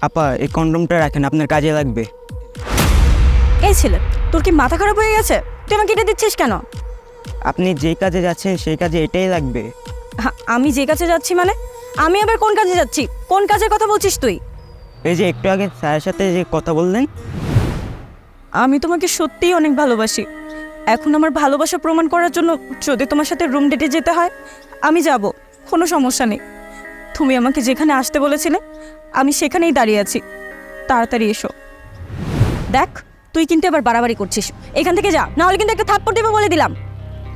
আপা এই কন্ডমটা রাখেন, আপনার কাজে লাগবে। এই ছেলে, তোর কি মাথা খারাপ হয়ে গেছে? তুই আমাকে এটা দিচ্ছিস কেন? আপনি যে কাজে যাচ্ছেন সেই কাজে এটাই লাগবে। আমি যে কাজে যাচ্ছি মানে? আমি আবার কোন কাজে যাচ্ছি? কোন কাজের কথা বলছিস তুই? এই যে একটু আগে স্যারের সাথে যে কথা বললেন। আমি তোমাকে সত্যিই অনেক ভালোবাসি। এখন আমার ভালোবাসা প্রমাণ করার জন্য যদি তোমার সাথে রুম ডেটে যেতে হয়, আমি যাব, কোনো সমস্যা নেই। তুমি আমাকে যেখানে আসতে বলেছিলে আমি সেখানেই দাঁড়িয়ে আছি, তাড়াতাড়ি এসো। দেখ, তুই কিন্তু এবার বাড়াবাড়ি করছিস। এখান থেকে যা, নাহলে কিন্তু একটা থাপ্পড় দেবো বলে দিলাম।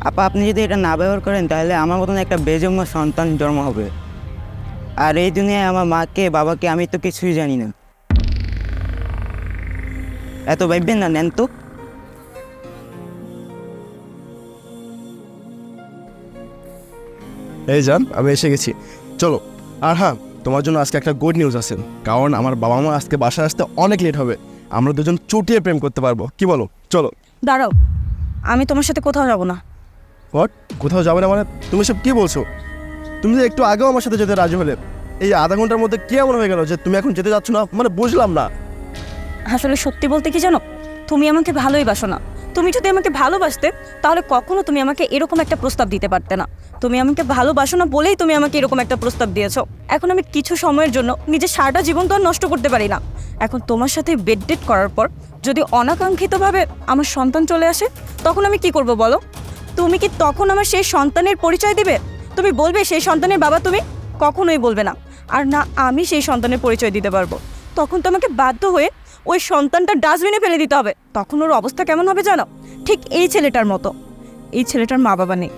আপা আপনি যদি এটা না ব্যবহার করেন তাহলে আমার মতন একটা বেজন্ম সন্তান জন্ম হবে। আর এই দুনিয়ায় আমার মাকে বাবাকে আমি তো কিছুই জানি না। এত ভাববেন না, নেন তো। এই যান, আমি এসে গেছি, চলো। আর হ্যাঁ, তোমার জন্য আজকে একটা গুড নিউজ আছে, কারণ আমার বাবা মা আজকে বাসায় আসতে অনেক লেট হবে। আমরা দুজন চুটিয়ে প্রেম করতে পারবো, কি বলো? চলো। দাঁড়াও, আমি তোমার সাথে কোথাও যাব না। হোয়াট? কোথাও যাবে না মানে? তুমি সব কি বলছো? তুমি তো একটু আগেও আমার সাথে যেতে রাজি হলে, এই আধা ঘন্টার মধ্যে কি এমন হয়ে গেল যে তুমি এখন যেতে যাচ্ছ না? মানে বুঝলাম না। আসলে সত্যি বলতে কি জানো, তুমি আমাকে ভালোই বাসো না। তুমি যদি আমাকে ভালোবাসতে তাহলে কখনো তুমি আমাকে এরকম একটা প্রস্তাব দিতে পারতে না। তুমি আমাকে ভালোবাসো না বলেই তুমি আমাকে এরকম একটা প্রস্তাব দিয়েছো। এখন আমি কিছু সময়ের জন্য নিজের সারাটা জীবন তো আর নষ্ট করতে পারি না। এখন তোমার সাথে বেড ডেট করার পর যদি অনাকাঙ্ক্ষিতভাবে আমার সন্তান চলে আসে, তখন আমি কি করব বলো? তুমি কি তখন আমার সেই সন্তানের পরিচয় দিবে? তুমি বলবে সেই সন্তানের বাবা তুমি? কখনোই বলবে না। আর না আমি সেই সন্তানের পরিচয় দিতে পারবো। তখন তোমাকে বাধ্য হয়ে ওই সন্তানটা ডাস্টবিনে ফেলে দিতে হবে। তখন ওর অবস্থা কেমন হবে জানো? ঠিক এই ছেলেটার মতো। এই ছেলেটার মা বাবা নেই,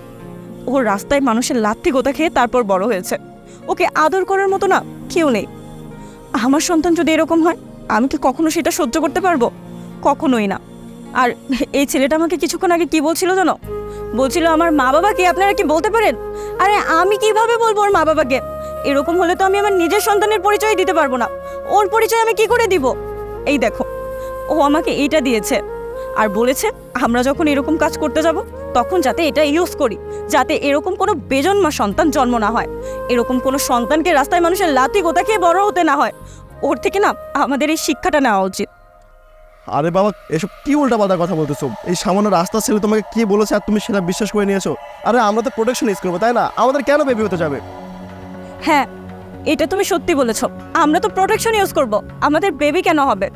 ও রাস্তায় মানুষের লাথি গোতা খেয়ে তারপর বড় হয়েছে। ওকে আদর করার মতো না কেউ নেই। আমার সন্তান যদি এরকম হয়, আমি কি কখনো সেটা সহ্য করতে পারবো? কখনোই না। আর এই ছেলেটা আমাকে কিছুক্ষণ আগে কি বলছিল জানো? বলছিল আমার মা বাবাকে আপনারা কি বলতে পারেন? আরে আমি কিভাবে বলবো ওর মা বাবাকে? এরকম হলে তো আমি আমার নিজের সন্তানের পরিচয় দিতে পারবো না। ওর পরিচয় আমি কি করে দিব? এই দেখো, ও আমাকে এইটা দিয়েছে আর বলেছে আমরা যখন এরকম কাজ করতে যাব তখন যাতে এটা ইউজ করি, যাতে এরকম কোনো বেজন্মা সন্তান জন্ম না হয়, এরকম কোনো সন্তানকে রাস্তায় মানুষের লাথি গোতা খেয়ে বড় হতে না হয়। ওর থেকে না আমাদের এই শিক্ষাটা নেওয়া উচিত। আরে বাবা, এসব কি উল্টাপাল্টা কথা বলতেছো? এই সামান্য রাস্তা ছেলে তোমাকে কি বলেছে আর তুমি সেটা বিশ্বাস করে নিয়েছো? আরে আমরা তো প্রোটেকশন ইউজ করবো, তাই না? আমাদের কেন বেবি হতে যাবে? হ্যাঁ, এটা তুমি সত্যি বলেছ। আমরা তো প্রোটেকশন ইউজ করব, আমাদের বেবি কেন হবে?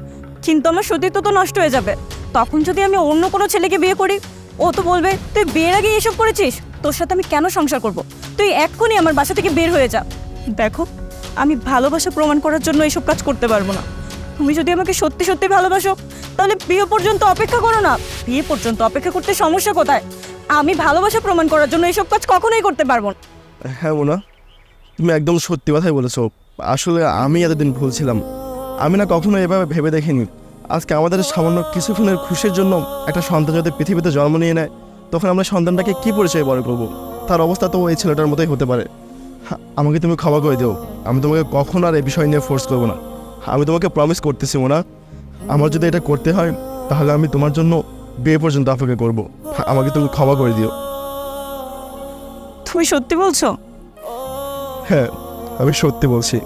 কিন্তু আমার সতীত্ব তো নষ্ট হয়ে যাবে। তখন যদি আমি অন্য কোনো ছেলেকে বিয়ে করি, ও তো বলবে তুই বিয়ের আগে এসব করেছিস, তোর সাথে আমি কেন সংসার করব? তুই এক্ষুনি আমার বাসা থেকে বের হয়ে যা। দেখো, আমি ভালোবাসা প্রমাণ করার জন্য এসব কাজ করতে পারবো না। তুমি যদি আমাকে সত্যি সত্যি ভালোবাসো তাহলে বিয়ে পর্যন্ত অপেক্ষা করো না। বিয়ে পর্যন্ত অপেক্ষা করতে সমস্যা কোথায়? আমি ভালোবাসা প্রমাণ করার জন্য এসব কাজ কখনোই করতে পারবো না। হ্যাঁ মোনা, তুমি একদম সত্যি কথাই বলেছো। আসলে আমি এতদিন ভুলছিলাম। আমি না কখনো এভাবে ভেবে দেখিনি। আজকে আমাদের সামান্য কিছুক্ষণের খুশির জন্য একটা সন্তান যদি পৃথিবীতে জন্ম নিয়ে নেয়, তখন আমরা সন্তানটাকে কী পরিচয় বড় করবো? তার অবস্থা তো এই ছেলেটার মতোই হতে পারে। আমাকে তুমি ক্ষমা করে দিও। আমি তোমাকে কখনো আর এই বিষয় নিয়ে ফোর্স করবো না। আমি তোমাকে প্রমিস করতেছি মোনা, আমার যদি এটা করতে হয় তাহলে আমি তোমার জন্য বিয়ে পর্যন্ত অপেক্ষা করবো। আমাকে তুমি ক্ষমা করে দিও। তুমি সত্যি বলছো? হ্যাঁ, আমি সত্যি বলছি।